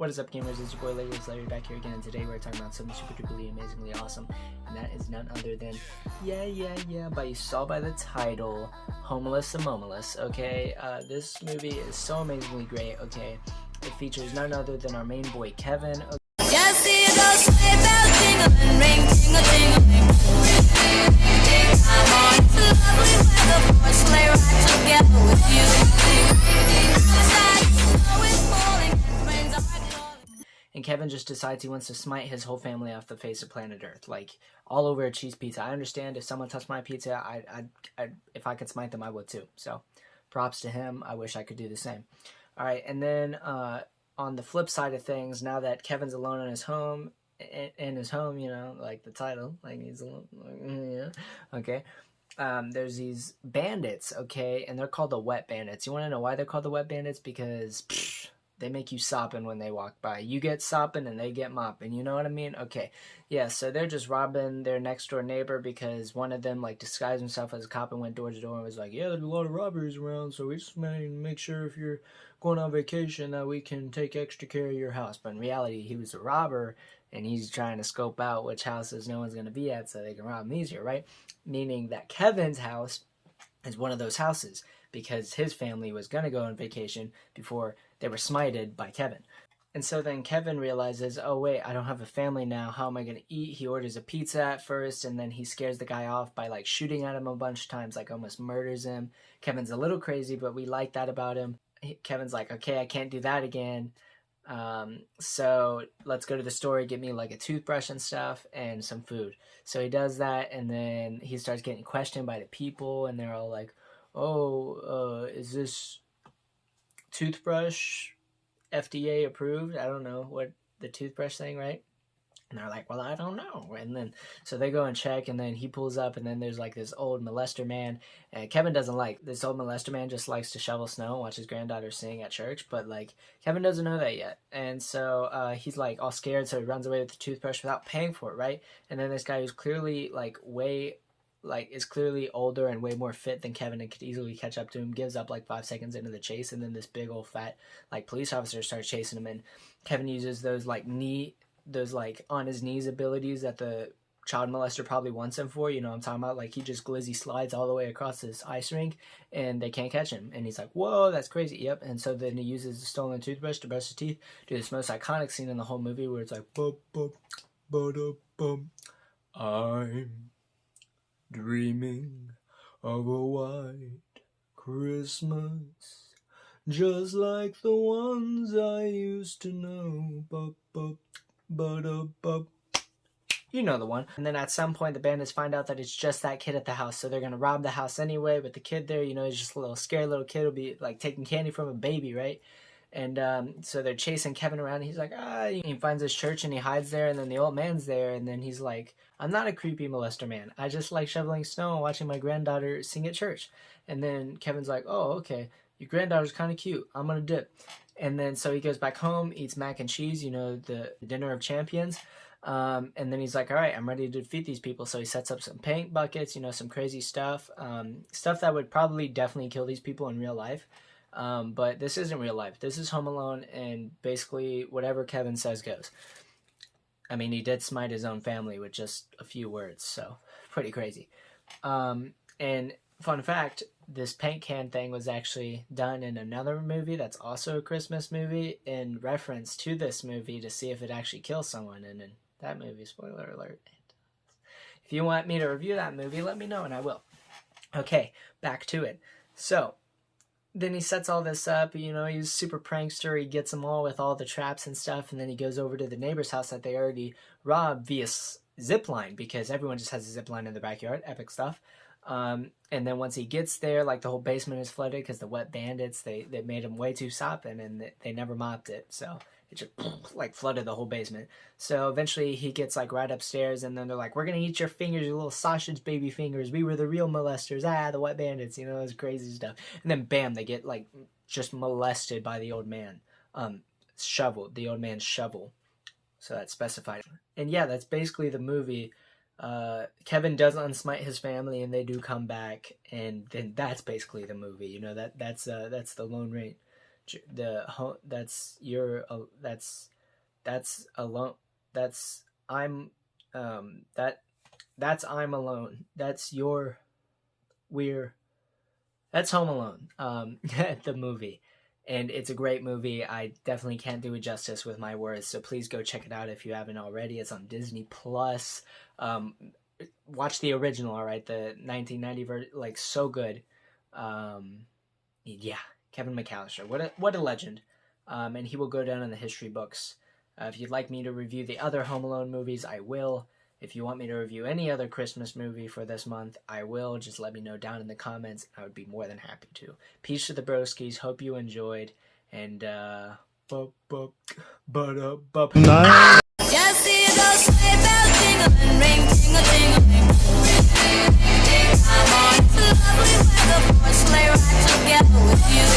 What is up, gamers? It's your boy LegLessLarry back here again, and today we're talking about something super duperly amazingly awesome, and that is none other than but you saw by the title, Homeless and Momeless. Okay, this movie is so amazingly great. Okay, it features none other than our main boy Kevin. Okay. Just see those sleigh bells jingling, ring, ting-a-ting-a-ling. I'm on to lovely weather for a sleigh ride together with you. Outside, snow is falling and friends are calling. And Kevin just decides he wants to smite his whole family off the face of planet Earth, like all over a cheese pizza. I understand if someone touched my pizza, if I could smite them, I would too. So, props to him. I wish I could do the same. All right, and then on the flip side of things, now that Kevin's alone in his home, you know, like the title, like he's alone, yeah, okay. There's these bandits, okay, and they're called the Wet Bandits. You want to know why they're called the Wet Bandits? Because they make you sopping when they walk by. You get sopping and they get mopping. You know what I mean? Okay, yeah. So they're just robbing their next door neighbor because one of them like disguised himself as a cop and went door to door and was like, "Yeah, there's a lot of robberies around, so we just want to make sure if you're going on vacation that we can take extra care of your house." But in reality, he was a robber, and he's trying to scope out which houses no one's going to be at so they can rob him easier, right? Meaning that Kevin's house is one of those houses because his family was going to go on vacation before they were smited by Kevin. And so then Kevin realizes, oh wait, I don't have a family now. How am I going to eat? He orders a pizza at first, and then he scares the guy off by like shooting at him a bunch of times, like almost murders him. Kevin's a little crazy, but we like that about him. Kevin's like, okay, I can't do that again. So let's go to the store, get me like a toothbrush and stuff and some food. So he does that, and then he starts getting questioned by the people, and they're all like, oh, is this toothbrush FDA approved? I don't know what the toothbrush thing, right? And they're like, well, I don't know. And then, so they go and check, and then he pulls up, and then there's like this old molester man. And Kevin doesn't like this old molester man, just likes to shovel snow and watch his granddaughter sing at church. But like, Kevin doesn't know that yet. And so he's like all scared, so he runs away with the toothbrush without paying for it, right? And then this guy who's clearly is clearly older and way more fit than Kevin and could easily catch up to him, gives up like 5 seconds into the chase, and then this big old fat like police officer starts chasing him, and Kevin uses those like on his knees abilities that the child molester probably wants him for. You know what I'm talking about? Like he just glizzy slides all the way across this ice rink and they can't catch him. And he's like, whoa, that's crazy. Yep. And so then he uses the stolen toothbrush to brush his teeth. Do this most iconic scene in the whole movie where it's like, bum, bum, ba-da-bum. I'm dreaming of a white Christmas, just like the ones I used to know. You know the one. And then at some point the bandits find out that it's just that kid at the house, so they're gonna rob the house anyway. But the kid there, you know, he's just a little scared little kid, will be like taking candy from a baby, right? And so they're chasing Kevin around, and he's like, he finds his church and he hides there, and then the old man's there, and then he's like, I'm not a creepy molester man. I just like shoveling snow and watching my granddaughter sing at church. And then Kevin's like, oh, okay, your granddaughter's kind of cute. I'm gonna dip. And then so he goes back home, eats mac and cheese, you know, the dinner of champions. And then he's like, all right, I'm ready to defeat these people. So he sets up some paint buckets, you know, some crazy stuff, stuff that would probably definitely kill these people in real life. But this isn't real life. This is Home Alone, and basically whatever Kevin says goes. I mean, he did smite his own family with just a few words, so pretty crazy. And fun fact, this paint can thing was actually done in another movie that's also a Christmas movie in reference to this movie to see if it actually kills someone. And in that movie, spoiler alert, if you want me to review that movie, let me know and I will. Okay, back to it. So then he sets all this up, you know, he's super prankster, he gets them all with all the traps and stuff, and then he goes over to the neighbor's house that they already robbed via zip line, because everyone just has a zip line in the backyard, epic stuff. And then once he gets there, like the whole basement is flooded because the Wet Bandits, they made him way too sopping and they never mopped it, so it just like flooded the whole basement. So eventually he gets like right upstairs, and then they're like, we're gonna eat your fingers, your little sausage baby fingers, we were the real molesters, the Wet Bandits, you know, those crazy stuff. And then bam, they get like just molested by the old man, the old man's shovel, so that's specified. And yeah, that's basically the movie. Kevin does unsmite his family, and they do come back, and then that's basically the movie. You know, that's the Lone that's your that's alone that's I'm that's I'm alone. That's your we're that's Home Alone. The movie. And it's a great movie. I definitely can't do it justice with my words, so please go check it out if you haven't already. It's on Disney Plus. Watch the original, all right? The 1990 version, like, so good. Yeah, Kevin McAllister, what a legend. And he will go down in the history books. If you'd like me to review the other Home Alone movies, I will. If you want me to review any other Christmas movie for this month, I will. Just let me know down in the comments. I would be more than happy to. Peace to the broskies. Hope you enjoyed. And, Just see those sleigh bells jingling, ring, ting-a-ting-a-ling. Come on, it's a lovely weather for a sleigh ride together with you.